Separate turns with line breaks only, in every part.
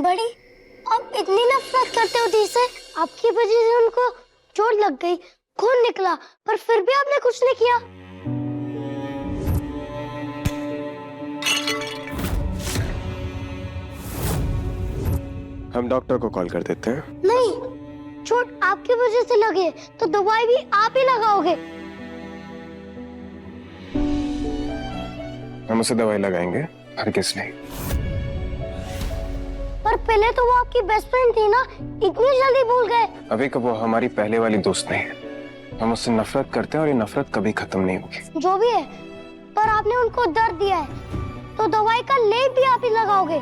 बड़ी, आप इतनी नफरत करते हो दी से? आपकी वजह से उनको चोट लग गई, खून निकला, पर फिर भी आपने कुछ नहीं किया।
हम डॉक्टर को कॉल कर देते हैं।
नहीं, चोट आपकी वजह से लगे तो दवाई भी आप ही लगाओगे।
हम उसे दवाई लगाएंगे, हरगिज़ नहीं।
पर पहले तो वो आपकी बेस्ट फ्रेंड थी ना, इतनी जल्दी भूल गए?
अभी कब वो हमारी पहले वाली दोस्त नहीं है। हम उससे नफरत करते हैं और ये नफरत कभी खत्म नहीं होगी।
जो भी है, पर आपने उनको दर्द दिया है तो दवाई का लेप भी आप ही लगाओगे,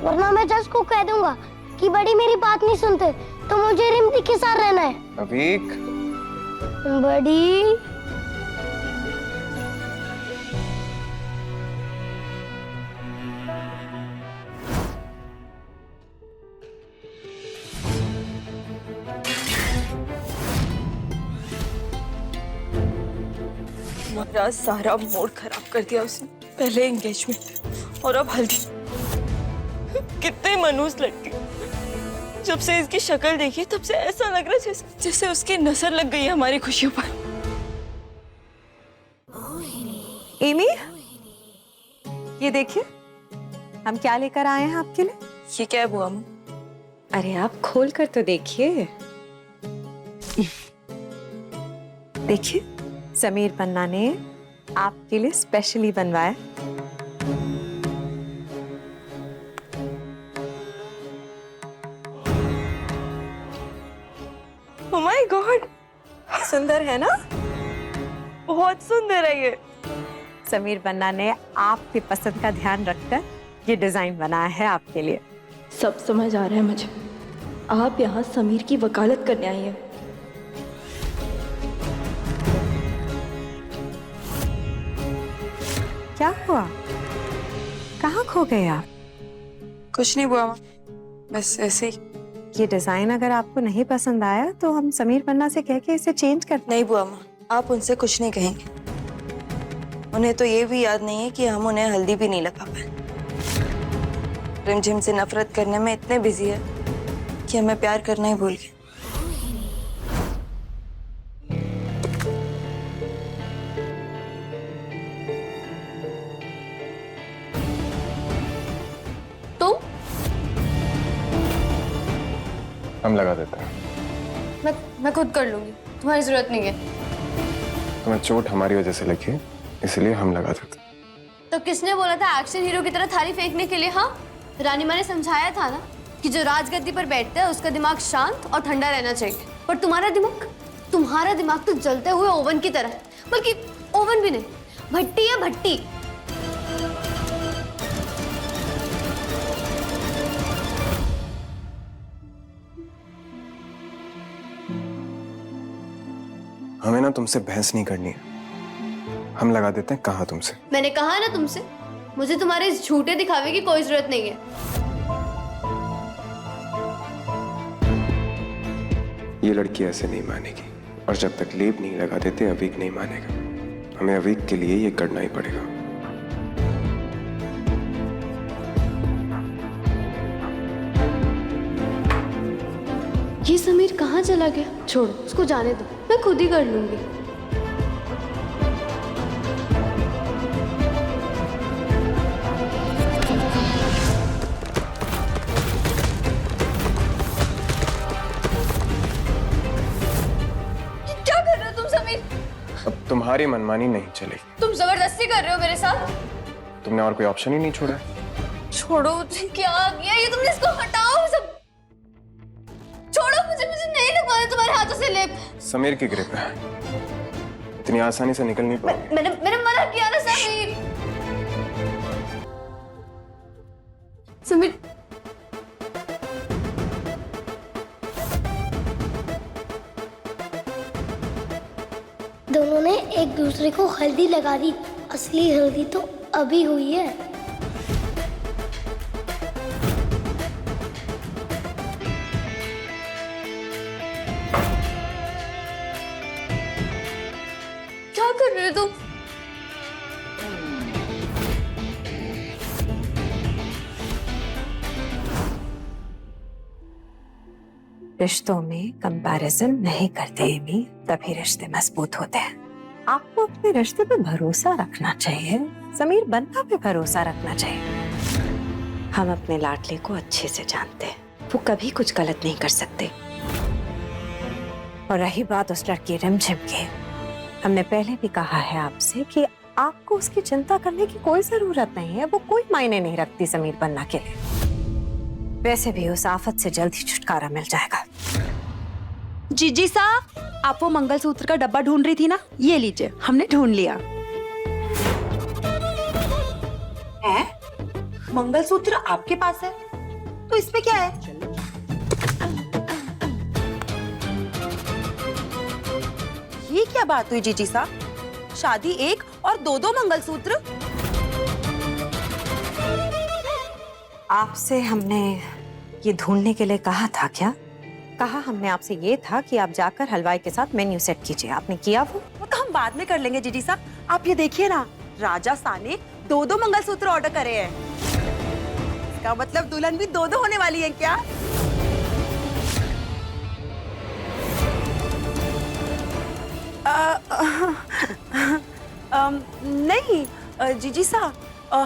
वरना मैं जज को कह दूंगा कि बड़ी मेरी बात नहीं सुनते तो मुझे रिम्पी के साथ रहना है।
अवीक,
बड़ी,
हमारा सारा मूड खराब कर दिया उसने। पहले एंगेजमेंट और अब हल्दी। कितने मनहूस लड़की। जब से इसकी शक्ल देखी तब से ऐसा लग रहा है जैसे उसकी नजर लग गई है हमारी खुशियों पर।
एमी, ये देखिए हम क्या लेकर आए हैं आपके लिए।
ये क्या है बुआ अम्मा?
अरे आप खोल कर तो देखिए। देखिए, समीर पन्ना ने आपके लिए स्पेशली बनवाया।
ओह माय गॉड,
सुंदर है ना?
बहुत सुंदर है ये।
समीर पन्ना ने आपकी पसंद का ध्यान रखकर ये डिजाइन बनाया है आपके लिए।
सब समझ आ रहा है मुझे। आप यहाँ समीर की वकालत करने आई हैं।
क्या हुआ? कहाँ खो गए आप?
कुछ नहीं बुआ अम्मा, बस ऐसे ही।
ये डिजाइन अगर आपको नहीं पसंद आया तो हम समीर पन्ना से कह के इसे चेंज कर।
नहीं बुआ अम्मा, आप उनसे कुछ नहीं कहेंगे। उन्हें तो ये भी याद नहीं है कि हम उन्हें हल्दी भी नहीं लगा पाए। रिमझिम से नफरत करने में इतने बिजी है कि हमें प्यार करना ही भूल गए। तुम?
हम लगा देते हैं।
मैं खुद कर लूंगी, तुम्हारी जरूरत नहीं है।
तुम्हें चोट हमारी वजह से लगी है, इसलिए हम लगा देते हैं।
तो किसने बोला था एक्शन हीरो की तरह थाली फेंकने के लिए? हाँ, रानी माँ ने समझाया था ना कि जो राजगद्दी पर बैठता है उसका दिमाग शांत और ठंडा रहना चाहिए। पर तुम्हारा दिमाग तो जलते हुए ओवन की तरह, बल्कि ओवन भी नहीं, भट्टी है भट्टी।
हमें ना तुमसे बहस नहीं करनी है, हम लगा देते हैं। कहा तुमसे?
मैंने कहा ना तुमसे, मुझे तुम्हारे इस झूठे दिखावे की कोई जरूरत नहीं है।
ये लड़की ऐसे नहीं मानेगी, और जब तक लेप नहीं लगा देते अवीक नहीं मानेगा। हमें अवीक के लिए ये करना ही पड़ेगा।
ये समीर कहाँ चला गया? छोड़ो, उसको जाने दो, मैं खुद ही कर लूंगी। क्या कर रहे हो तुम समीर?
अब तुम्हारी मनमानी नहीं चलेगी।
तुम जबरदस्ती कर रहे हो मेरे साथ।
तुमने और कोई ऑप्शन ही नहीं छोड़ा है।
छोड़ो, क्या किया ये तुमने? इसको हटाओ सब, छोड़ो मुझे नहीं लगवाना तुम्हारे हाथों से लेप।
समीर की ग्रिप है, इतनी आसानी से निकल नहीं पाओगे।
मैंने मना किया ना समीर। समीर,
दोनों ने एक दूसरे को हल्दी लगा दी। असली हल्दी तो अभी हुई है।
क्या कर रहे हो तुम?
रिश्तों में कंपैरिजन नहीं करते एमी, तभी रिश्ते मजबूत होते हैं। आपको अपने रिश्ते पे भरोसा रखना चाहिए, समीर बन्ना पे भरोसा रखना चाहिए। हम अपने लाडले को अच्छे से जानते हैं, वो कभी कुछ गलत नहीं कर सकते। और रही बात उस लड़की रिमझिम की, हमने पहले भी कहा है आपसे कि आपको उसकी चिंता करने की कोई जरूरत नहीं है, वो कोई मायने नहीं रखती समीर बन्ना के लिए। वैसे भी उस आफत से जल्द ही छुटकारा मिल जाएगा।
जीजी साहब, आप वो मंगलसूत्र का डब्बा ढूंढ रही थी ना, ये लीजिए, हमने ढूंढ लिया।
है? मंगलसूत्र आपके पास है, तो इसमें क्या है? ये क्या बात हुई जीजी साहब? शादी एक और दो मंगलसूत्र?
आपसे हमने ये ढूंढने के लिए कहा था क्या? कहा हमने आपसे ये था कि आप जाकर हलवाई के साथ मेन्यू सेट कीजिए, आपने किया वो?
वो तो हम बाद में कर लेंगे जीजी साहब। आप ये देखिए ना, राजा सा ने दो मंगलसूत्र ऑर्डर करे हैं। इसका मतलब दुल्हन भी दो होने वाली है क्या? नहीं जीजी साहब,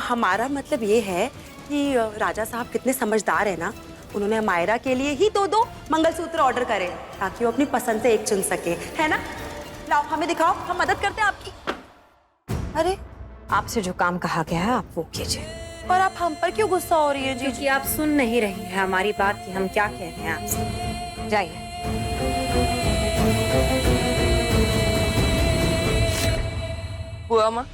हमारा मतलब ये है कि राजा साहब कितने समझदार है ना, उन्होंने मायरा के लिए ही दो मंगलसूत्र ऑर्डर करे ताकि वो अपनी पसंद से एक चुन सके, है ना? लाओ हमें दिखाओ, हम मदद करते हैं आपकी। अरे
आपसे जो काम कहा गया है आप वो कीजिए।
पर आप हम पर क्यों गुस्सा हो रही है
क्योंकि आप सुन नहीं रही हैं हमारी बात कि हम क्या कह रहे हैं आपसे। जाइए।
बुआ माँ,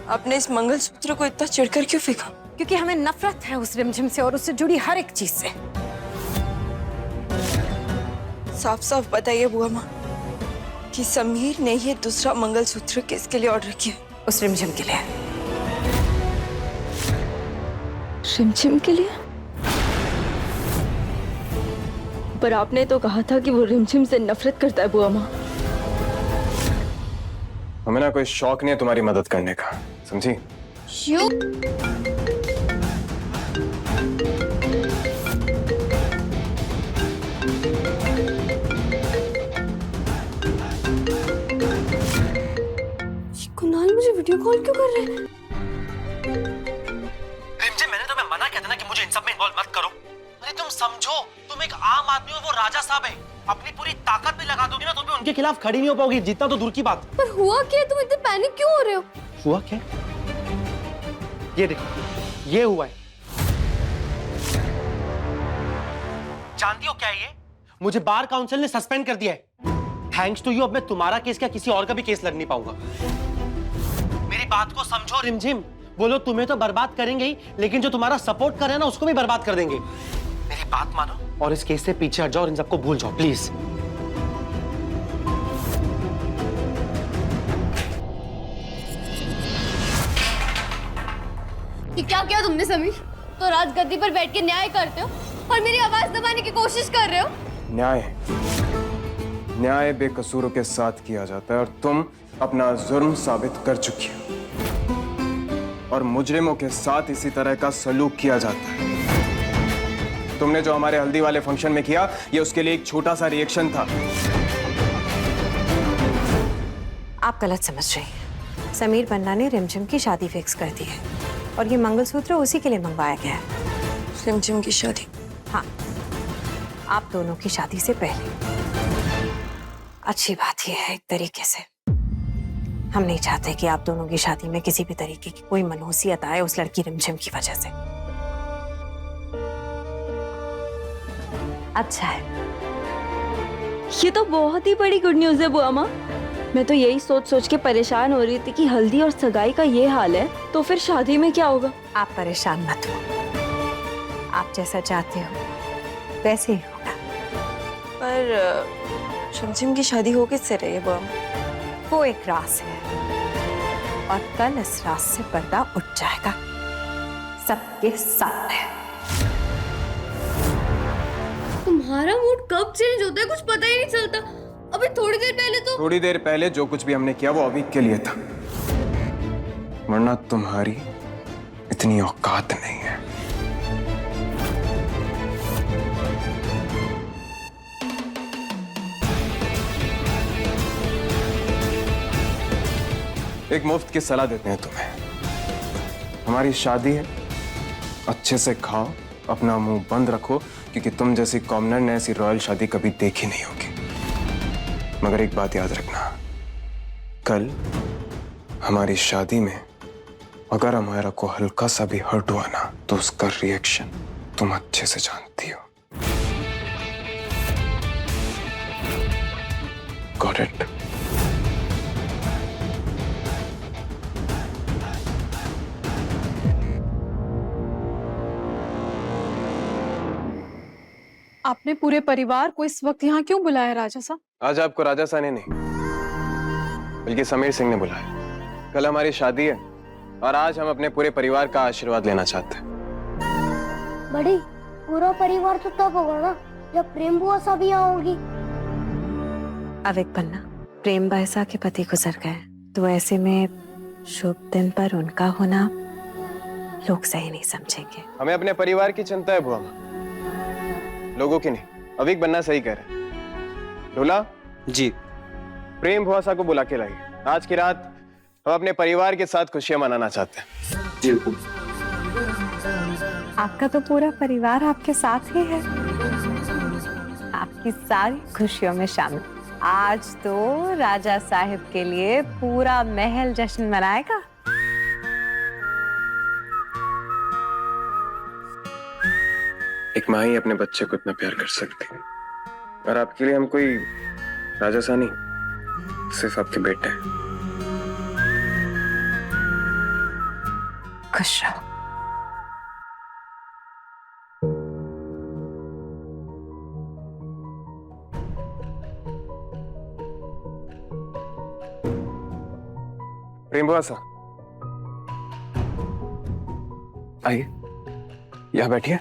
आपने इस मंगलसूत्र को इतना चिढ़कर क्यों फेंका?
क्योंकि हमें नफरत है उस रिमझिम से और उससे जुड़ी हर एक चीज से।
साफ साफ बताइए बुआ माँ कि समीर ने ये दूसरा मंगलसूत्र किसके लिए ऑर्डर किया?
उस रिमझिम के लिए।
रिमझिम के लिए? पर आपने तो कहा था कि वो रिमझिम से नफरत करता है बुआ माँ।
हमें ना कोई शौक नहीं है तुम्हारी मदद करने का, समझी?
क्यों? कुणाल मुझे वीडियो कॉल क्यों कर रहे हैं?
रिमझिम, मैंने तुम्हें मना किया था ना कि मुझे इन सब में इन्वॉल्व मत करो। अरे तुम समझो, तुम एक आम आदमी हो, वो राजा साहब है। अपनी पूरी ताकत भी लगा दोगी ना तो भी उनके खिलाफ खड़ी नहीं हो पाओगी, जीतना तो दूर की बात।
पर हुआ क्या? तुम इतने पैनिक क्यों हो रहे हो?
हुआ क्या? ये देखो, ये हुआ है। जानती हो क्या ये? मुझे बार काउंसिल ने सस्पेंड कर दिया है। थैंक्स टू यू अब मैं तुम्हारा केस क्या किसी और का भी केस लड़ नहीं पाऊंगा। मेरी बात को समझो रिमझिम, वो लोग तुम्हें तो बर्बाद करेंगे ही, लेकिन जो तुम्हारा सपोर्ट कर रहे हैं ना उसको भी बर्बाद कर देंगे। मेरी बात मानो और इस केस से पीछे हट जाओ और इन सबको भूल जाओ प्लीज।
कि क्या किया तुमने समीर? तो राजगद्दी पर बैठ के न्याय करते हो और मेरी आवाज दबाने की कोशिश कर रहे हो।
न्याय बेकसूरों के साथ किया जाता है और तुम अपना जुर्म साबित कर चुकी हो और मुजरिमों के साथ इसी तरह का सलूक किया जाता है। तुमने जो हमारे हल्दी वाले फंक्शन में किया, ये उसके लिए एक छोटा सा रिएक्शन था।
आप गलत समझ रही हैं। समीर बन्ना ने रिमझिम की शादी फिक्स कर दी है और ये मंगलसूत्र उसी के लिए मंगवाया गया है।
रिमझिम की शादी?
हाँ, आप दोनों की शादी से पहले। अच्छी बात यह है एक तरीके से, हम नहीं चाहते कि आप दोनों की शादी में किसी भी तरीके की कोई मनहूसियत आए उस लड़की रिमझिम की वजह से। अच्छा है।
ये तो बहुत ही बड़ी गुड न्यूज़ है बुआ माँ। मैं तो यही सोच सोच के परेशान हो रही थी कि हल्दी और सगाई का ये हाल है तो फिर शादी में क्या होगा।
आप परेशान मत हो, आप जैसा चाहते हो वैसे ही होगा।
पर रिमझिम की शादी हो किससे रही है बुआ माँ?
वो एक राज है और कल इस राज से पर्दा उठ जाएगा सबके सामने।
तुम्हारा मूड कब चेंज होता है कुछ पता ही नहीं चलता। अभी थोड़ी देर पहले
जो कुछ भी हमने किया वो अभी के लिए था, वरना तुम्हारी इतनी औकात नहीं है। एक मुफ्त की सलाह देते हैं तुम्हें। हमारी शादी है, अच्छे से खाओ, अपना मुंह बंद रखो, क्योंकि तुम जैसी कॉमनर ने ऐसी रॉयल शादी कभी देखी नहीं होगी। मगर एक बात याद रखना, कल हमारी शादी में अगर हमारा को हल्का सा भी हर्ट हुआ ना, तो उसका रिएक्शन तुम अच्छे से जानती हो। Got it?
आपने पूरे परिवार को इस वक्त यहाँ क्यों बुलाया राजा साहब?
आज आपको राजा सा ने नहीं, बल्कि समीर सिंह ने बुलाया। कल हमारी शादी है और आज हम अपने पूरे परिवार का आशीर्वाद लेना चाहते हैं।
बड़ी, पूरा परिवार तो तब होगा ना जब प्रेम बुआ सब यहाँ होगी।
अब एक पन्ना, प्रेम बहसा के पति गुजर गए, तो ऐसे में शुभ दिन पर उनका होना लोग सही नहीं समझेंगे।
हमें अपने परिवार की चिंता है बुआ माँ, लोगों की नहीं। अविक बन्ना सही कह रहे हैं। ढोला
जी।
प्रेम भुआसा को बुला के लाइए। आज की रात हम अपने परिवार के साथ खुशियां मनाना चाहते हैं।
जी।
आपका तो पूरा परिवार आपके साथ ही है, आपकी सारी खुशियों में शामिल। आज तो राजा साहिब के लिए पूरा महल जश्न मनाएगा।
एक माँ ही अपने बच्चे को इतना प्यार कर सकती है, और आपके लिए हम कोई राजा सा नहीं, सिर्फ आपके बेटे हैं।
खुश रहो।
प्रेम बुआसा, आइए, यहाँ बैठिए।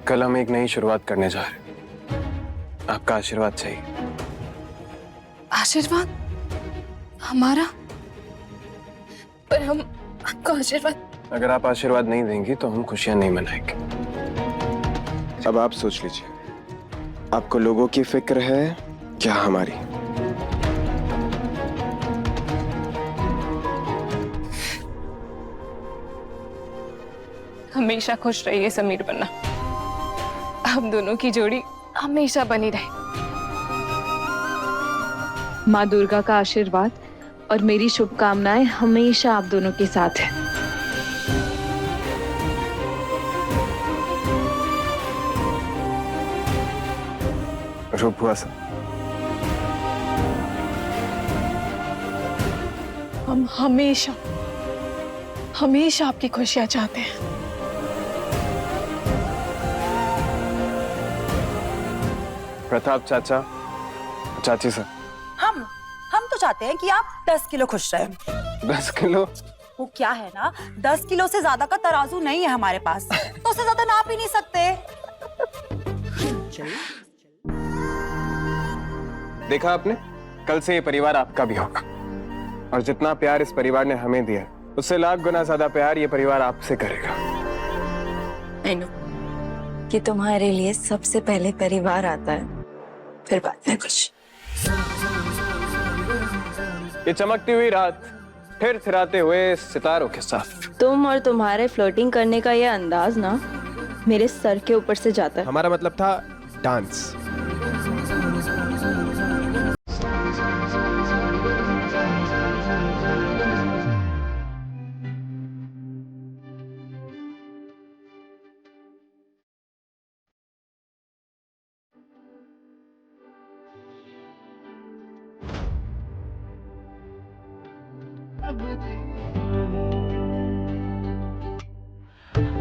कल हम एक नई शुरुआत करने जा रहे हैं। आपका आशीर्वाद चाहिए।
आशीर्वाद? हमारा? पर हम आपका आशीर्वाद?
अगर आप आशीर्वाद नहीं देंगी तो हम खुशियां नहीं मनाएंगे। अब आप सोच लीजिए, आपको लोगों की फिक्र है क्या हमारी?
हमेशा खुश रहिए समीर बन्ना, हम दोनों की जोड़ी हमेशा बनी रहे। माँ दुर्गा का आशीर्वाद और मेरी शुभकामनाएं हमेशा आप दोनों के साथ है।
रूप भुआसा,
हम हमेशा हमेशा आपकी खुशियां चाहते हैं।
प्रताप चाचा, चाची सर,
हम तो चाहते हैं कि आप 10 किलो खुश रहें।
10 किलो?
वो क्या है ना, 10 किलो से ज्यादा का तराजू नहीं है हमारे पास, तो उससे ज्यादा नाप ही नहीं सकते।
देखा आपने, कल से ये परिवार आपका भी होगा, और जितना प्यार इस परिवार ने हमें दिया उससे लाख गुना ज्यादा प्यार ये परिवार आपसे करेगा।
I know कि तुम्हारे लिए सबसे पहले परिवार आता है, फिर बाद में कुछ।
ये चमकती हुई रात फिर थिराते हुए सितारों के साथ।
तुम और तुम्हारे फ्लर्टिंग करने का ये अंदाज ना मेरे सर के ऊपर से जाता है।
हमारा मतलब था डांस।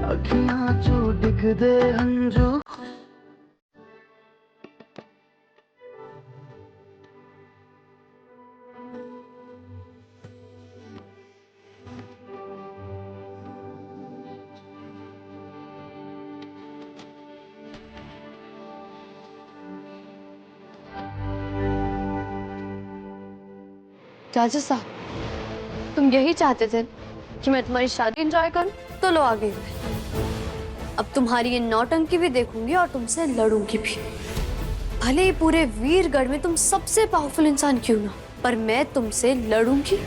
अखियां चो दिख दे हंजू
राजा साहब, तुम यही चाहते थे कि मैं तुम्हारी शादी एंजॉय करूं? तो लो आगे। अब तुम्हारी ये नौटंकी भी देखूंगी और तुमसे लड़ूंगी भी। भले ही पूरे वीरगढ़ में तुम सबसे पावरफुल इंसान क्यों ना, पर मैं तुमसे लड़ूंगी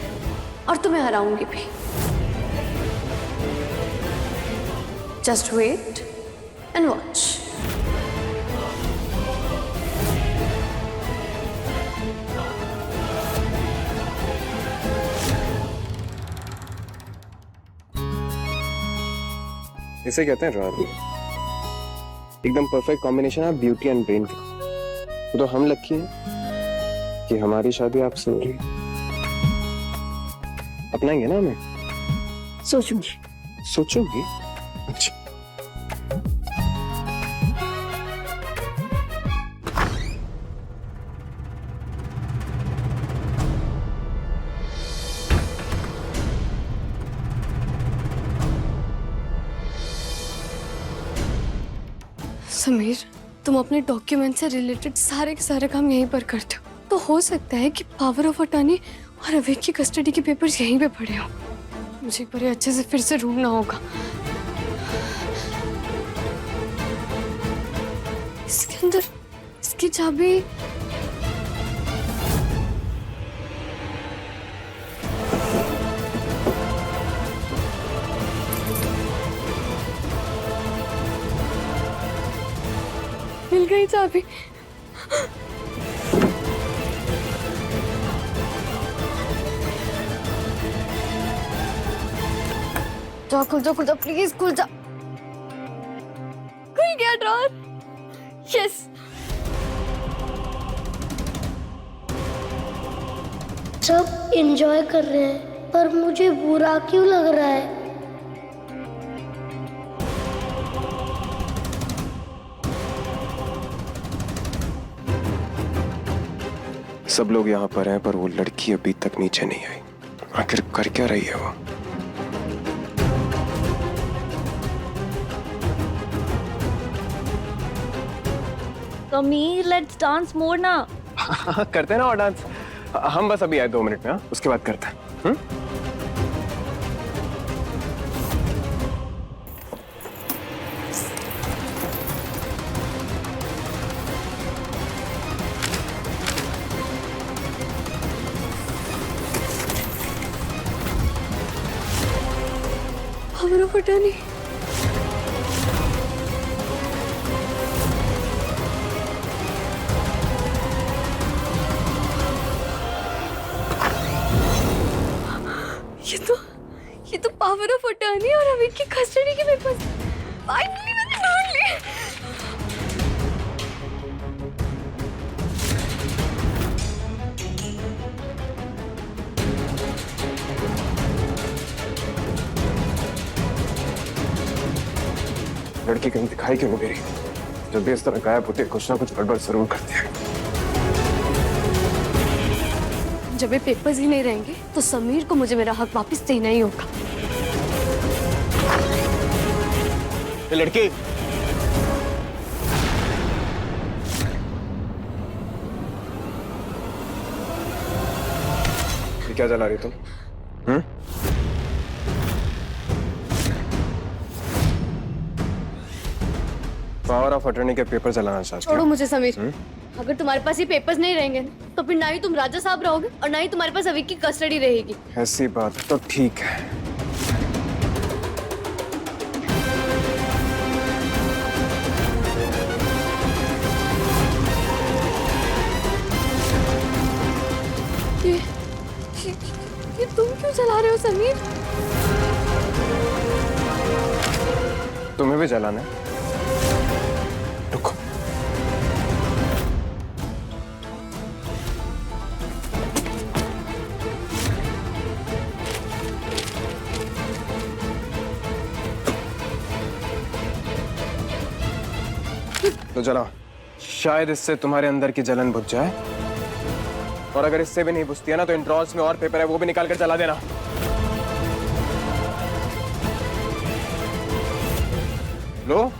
और तुम्हें हराऊंगी भी। Just wait and watch.
इसे कहते हैं रानी। एकदम परफेक्ट कॉम्बिनेशन है ब्यूटी एंड ब्रेन का। तो हम लकी हैं कि हमारी शादी आपसे हो रही है। अपनाएंगे ना हमें?
सोचूंगी।
सोचोगी? अच्छा।
समीर, तुम अपने डॉक्यूमेंट से रिलेटेड सारे के सारे काम यहीं पर करते हो, तो हो सकता है कि पावर ऑफ अटॉर्नी और अवेक की कस्टडी के पेपर्स यहीं पे पड़े हो। मुझे एक बार अच्छे से फिर से ढूंढना होगा। इसके अंदर इसकी चाबी। मिल गई चाबी। जाओ, खुल जाओ, खुल जाओ, प्लीज खुल जाओ। खुल गया ड्रॉअर। यस।
सब एंजॉय कर रहे हैं, पर मुझे बुरा क्यों लग रहा है?
सब लोग यहाँ पर हैं, पर वो लड़की अभी तक नीचे नहीं आई। आखिर कर क्या रही है वो?
समीर, लेट्स डांस मोर ना।
करते हैं ना और डांस। हम बस अभी आए 2 मिनट में, हाँ? उसके बाद करते हैं।
Power of attorney. ये तो पावर ऑफ अटॉर्नी और अवेक की कस्टडी के पेपर्स। फाइनली मैंने ढूंढ लिए।
लड़की कहीं दिखाई क्यों नहीं दे रही? जब भी इस तरह गायब होती है, कुछ ना कुछ गड़बड़ जरूर करती है।
जब ये पेपर्स ही नहीं रहेंगे तो समीर को मुझे मेरा हक वापस देना ही होगा।
ये लड़की, ये क्या जला रही तुम? पावर ऑफ अटॉर्नी के पेपर जलाना चाहते
छोड़ो
हो?
मुझे समीर। अगर तुम्हारे पास ये पेपर्स नहीं रहेंगे ना, तो फिर ना ही तुम राजा साहब रहोगे और ना ही तुम्हारे पास अवेक की कस्टडी रहेगी।
ऐसी बात तो ठीक है।
ये तुम क्यों चला रहे हो समीर?
तुम्हें भी जलाना है? रुको। तो जलाओ, शायद इससे तुम्हारे अंदर की जलन बुझ जाए। और अगर इससे भी नहीं बुझती है ना, तो इन ड्रॉर्स में और पेपर है, वो भी निकाल कर जला देना। लो,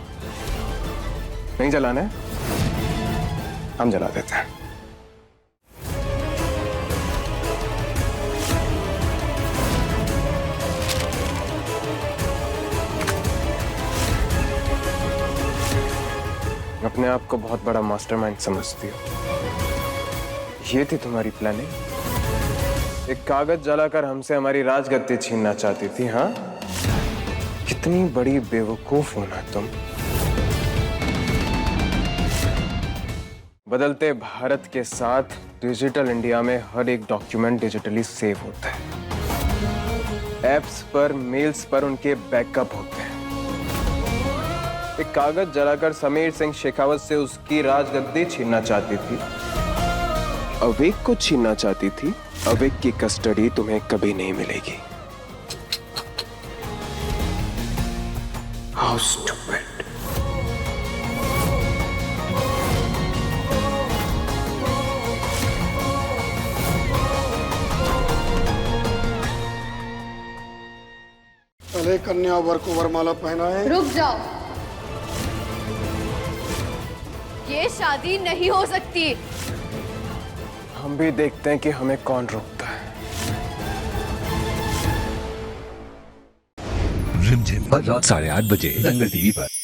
नहीं जलाना है, हम जला देते हैं। अपने आप को बहुत बड़ा मास्टरमाइंड समझती हो। ये थी तुम्हारी प्लानिंग? एक कागज जलाकर हमसे हमारी राजगद्दी छीनना चाहती थी, हाँ? कितनी बड़ी बेवकूफ हो ना तुम। बदलते भारत के साथ डिजिटल इंडिया में हर एक डॉक्यूमेंट डिजिटली सेव होता है। ऐप्स पर, मेल्स पर उनके बैकअप होते हैं। एक कागज जलाकर समीर सिंह शेखावत से उसकी राजगद्दी छीनना चाहती थी, अवेक को छीनना चाहती थी। अवेक की कस्टडी तुम्हें कभी नहीं मिलेगी। How stupid.
पहले कन्या वर को वरमाला पहनाए।
रुक जाओ, ये शादी नहीं हो सकती।
हम भी देखते हैं कि हमें कौन रोकता है।
रिमझिम, रात 8:30 बजे दंगल टीवी पर।